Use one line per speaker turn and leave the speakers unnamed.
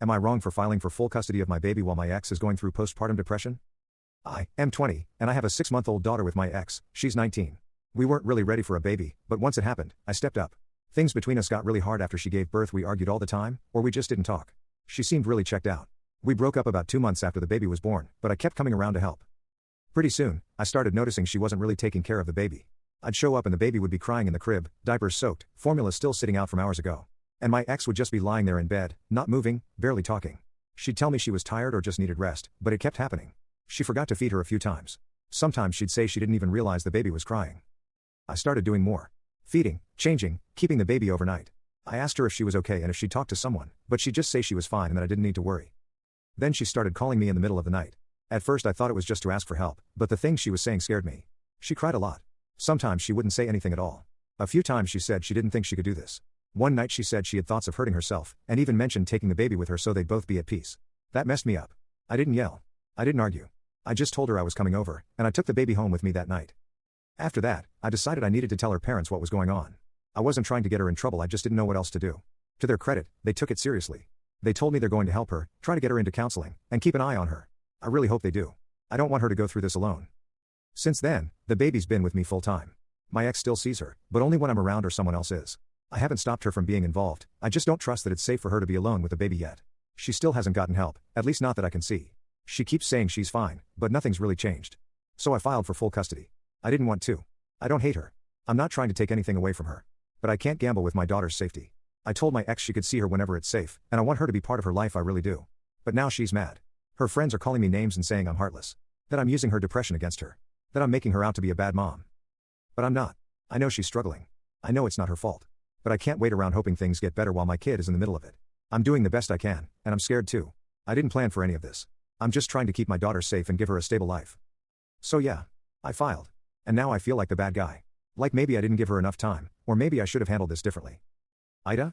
Am I wrong for filing for full custody of my baby while my ex is going through postpartum depression? I am 20, and I have a 6-month-old daughter with my ex. She's 19. We weren't really ready for a baby, but once it happened, I stepped up. Things between us got really hard after she gave birth. We argued all the time, or we just didn't talk. She seemed really checked out. We broke up about 2 months after the baby was born, but I kept coming around to help. Pretty soon, I started noticing she wasn't really taking care of the baby. I'd show up and the baby would be crying in the crib, diapers soaked, formula still sitting out from hours ago. And my ex would just be lying there in bed, not moving, barely talking. She'd tell me she was tired or just needed rest, but it kept happening. She forgot to feed her a few times. Sometimes she'd say she didn't even realize the baby was crying. I started doing more. Feeding, changing, keeping the baby overnight. I asked her if she was okay and if she'd talked to someone, but she'd just say she was fine and that I didn't need to worry. Then she started calling me in the middle of the night. At first I thought it was just to ask for help, but the things she was saying scared me. She cried a lot. Sometimes she wouldn't say anything at all. A few times she said she didn't think she could do this. One night she said she had thoughts of hurting herself, and even mentioned taking the baby with her so they'd both be at peace. That messed me up. I didn't yell. I didn't argue. I just told her I was coming over, and I took the baby home with me that night. After that, I decided I needed to tell her parents what was going on. I wasn't trying to get her in trouble, I just didn't know what else to do. To their credit, they took it seriously. They told me they're going to help her, try to get her into counseling, and keep an eye on her. I really hope they do. I don't want her to go through this alone. Since then, the baby's been with me full time. My ex still sees her, but only when I'm around or someone else is. I haven't stopped her from being involved, I just don't trust that it's safe for her to be alone with the baby yet. She still hasn't gotten help, at least not that I can see. She keeps saying she's fine, but nothing's really changed. So I filed for full custody. I didn't want to. I don't hate her. I'm not trying to take anything away from her. But I can't gamble with my daughter's safety. I told my ex she could see her whenever it's safe, and I want her to be part of her life, I really do. But now she's mad. Her friends are calling me names and saying I'm heartless. That I'm using her depression against her. That I'm making her out to be a bad mom. But I'm not. I know she's struggling. I know it's not her fault. But I can't wait around hoping things get better while my kid is in the middle of it. I'm doing the best I can, and I'm scared too. I didn't plan for any of this. I'm just trying to keep my daughter safe and give her a stable life. So yeah, I filed. And now I feel like the bad guy. Like maybe I didn't give her enough time, or maybe I should have handled this differently. AITA?